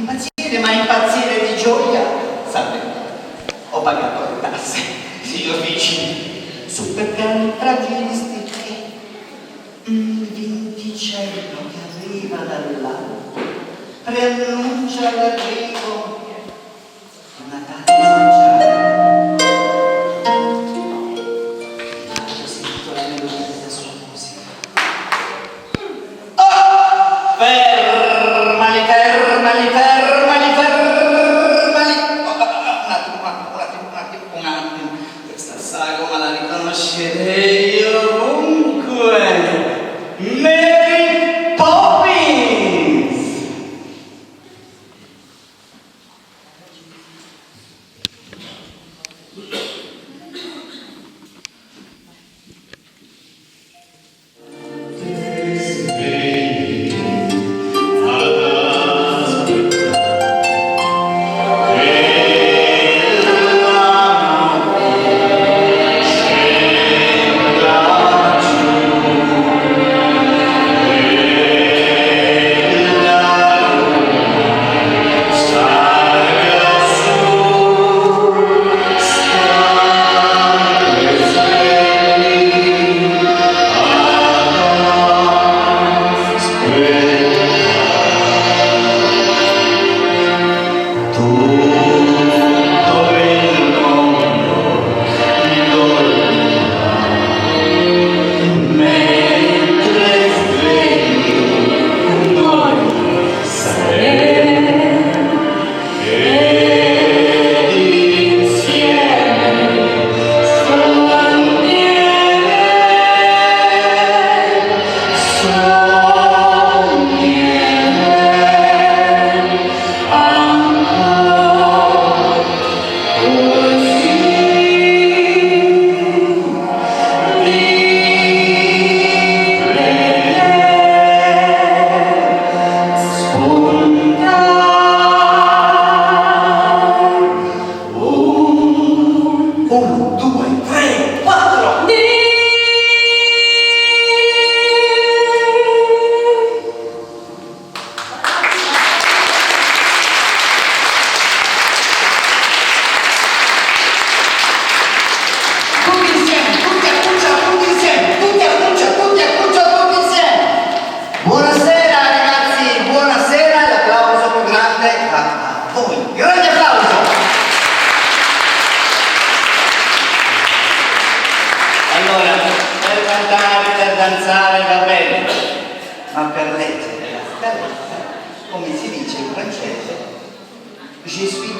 ma impazzire di gioia. Sapete, ho pagato le tasse, signor vicini, su perché fragisti. Il vinticello che arriva dall'alto preannuncia l'arrivo di una danza speciale. Ho sentito la melodia della sua musica. Oh! Fermali! Un attimo. Questa sagoma la riconoscerei ovunque. Mary Poppins! Danzare va bene, ma per leggere la scaletta, come si dice in francese, je suis.